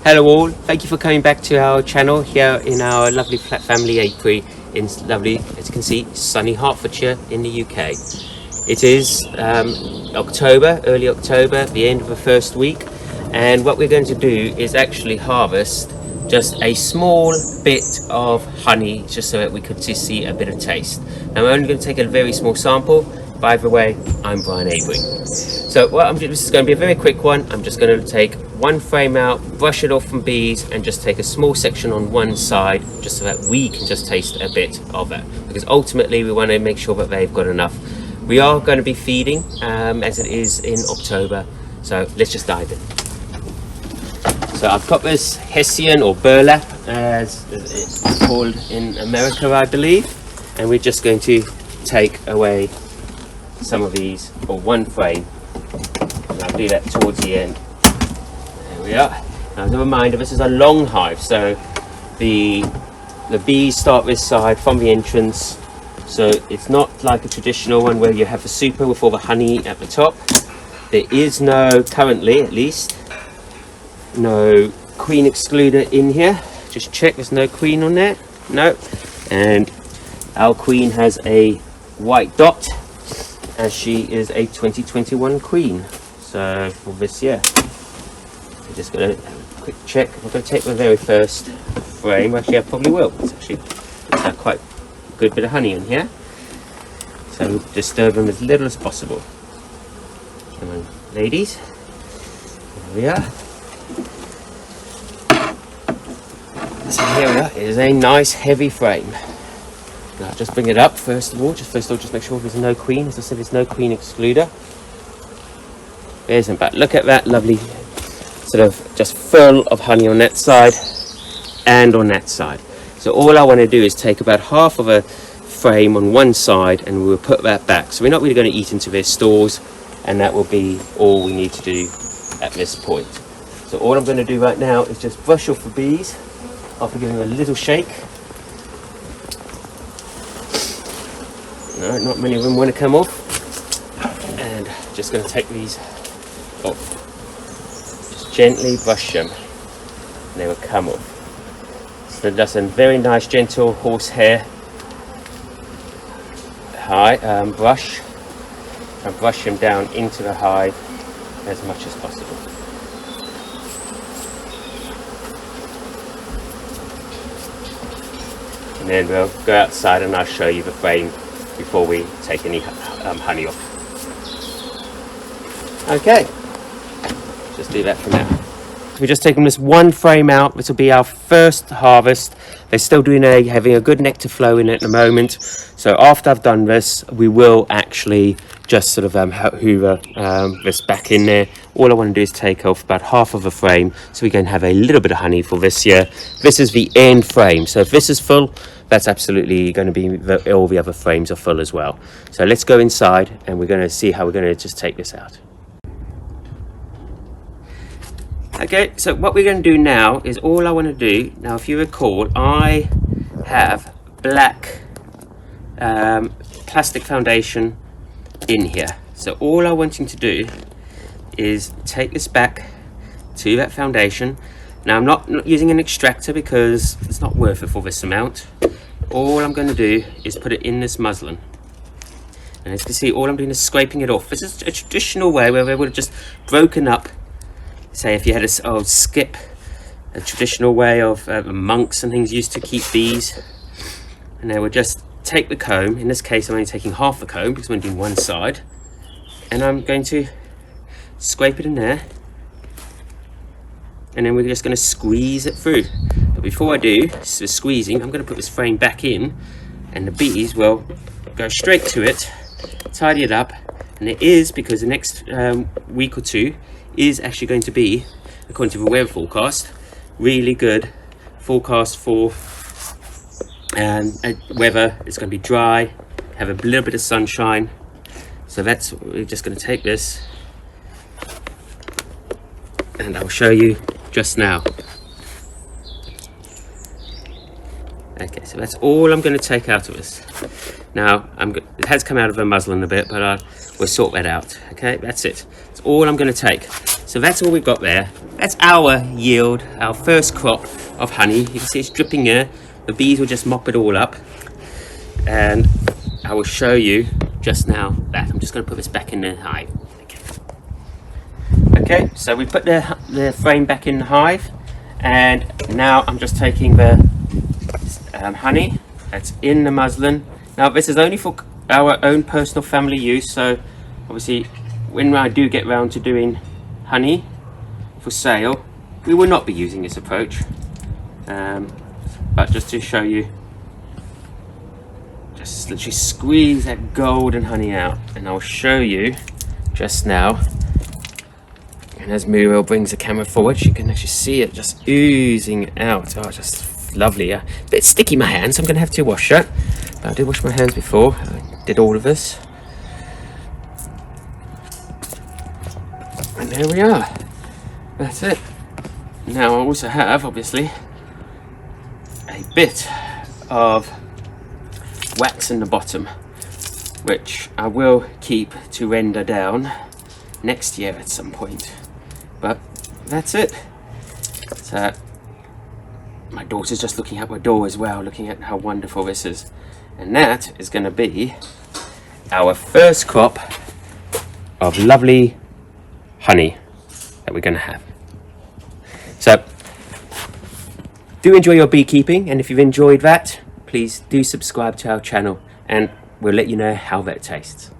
Hello all, thank you for coming back to our channel here in our lovely family apiary in lovely, as you can see, sunny Hertfordshire in the UK. It is October, early October, the end of the first week, and what we're going to do is actually harvest just a small bit of honey just so that we could just see a bit of taste. Now I'm only going to take a very small sample. By the way, I'm Brian Avery. So this is going to be a very quick one. I'm just going to take one frame out, brush it off from bees, and just take a small section on one side just so that we can just taste a bit of it, because ultimately we want to make sure that they've got enough. We are going to be feeding as it is in October, so let's just dive in. So I've got this Hessian or burlap as it's called in America, I believe, and we're just going to take away some of these, or one frame, and I'll do that towards the end. There we are. Now, as a reminder, this is a long hive, so the bees start this side from the entrance, so it's not like a traditional one where you have the super with all the honey at the top. There is no, currently at least, no queen excluder in here. Just check there's no queen on there. No. And our queen has a white dot, as she is a 2021 queen. So for this year, we're just going to have a quick check. We're going to take the very first frame. Actually, I probably will. It's quite a good bit of honey in here, so we'll disturb them as little as possible. Come on, ladies. There we are. So here we are. It is a nice heavy frame. Now just bring it up first of all. Just make sure there's no queen. As I said, there's no queen excluder. There isn't, but look at that lovely sort of just full of honey on that side and on that side. So all I want to do is take about half of a frame on one side and we'll put that back. So we're not really going to eat into their stores, and that will be all we need to do at this point. So all I'm going to do right now is just brush off the bees after giving them a little shake. No, not many of them want to come off, and just going to take these off. Just gently brush them and they will come off. So that's a very nice gentle horsehair brush, and brush them down into the hive as much as possible. And then we'll go outside and I'll show you the frame before we take any honey off. Okay, just do that for now. We're just taking this one frame out. This will be our first harvest. They're still having a good nectar flow in at the moment. So after I've done this, we will actually just sort of hoover this back in there. All I want to do is take off about half of a frame so we can have a little bit of honey for this year. This is the end frame, so if this is full, that's absolutely going to be all the other frames are full as well. So let's go inside and we're going to see how we're going to just take this out. Okay, so what we're going to do now is all I want to do now, if you recall, I have black plastic foundation in here. So all I'm wanting to do is take this back to that foundation. Now I'm not using an extractor because it's not worth it for this amount. All I'm going to do is put it in this muslin, and as you can see, all I'm doing is scraping it off. This is a traditional way where they would have just broken up, say if you had a skip, a traditional way of monks and things used to keep bees, and they would just take the comb. In this case I'm only taking half the comb because I'm doing one side, and I'm going to scrape it in there, and then we're just going to squeeze it through. But before I do the squeezing, I'm going to put this frame back in, and the bees will go straight to it, tidy it up. And it is because the next week or two is actually going to be, according to the weather forecast, really good forecast for weather. It's going to be dry, have a little bit of sunshine. So we're just going to take this, and I'll show you just now. Okay, so that's all I'm going to take out of this. Now it has come out of the muslin a bit, but we'll sort that out. Okay, that's it. That's all I'm going to take. So that's all we've got there. That's our yield, our first crop of honey. You can see it's dripping here. The bees will just mop it all up, and I will show you just now that. I'm just going to put this back in the hive. Okay, so we put the frame back in the hive, and now I'm just taking the honey that's in the muslin. Now this is only for our own personal family use, so obviously when I do get round to doing honey for sale, we will not be using this approach, but just to show you, just literally squeeze that golden honey out, and I'll show you just now. And as Muriel brings the camera forward, you can actually see it just oozing out. Oh, just lovely. A bit sticky my hands, so I'm going to have to wash it. But I did wash my hands before. I did all of this. And there we are. That's it. Now I also have, obviously, a bit of wax in the bottom, which I will keep to render down next year at some point. But that's it. So my daughter's just looking out my door as well, looking at how wonderful this is. And that is going to be our first crop of lovely honey that we're going to have. So do enjoy your beekeeping, and if you've enjoyed that, please do subscribe to our channel, and we'll let you know how that tastes.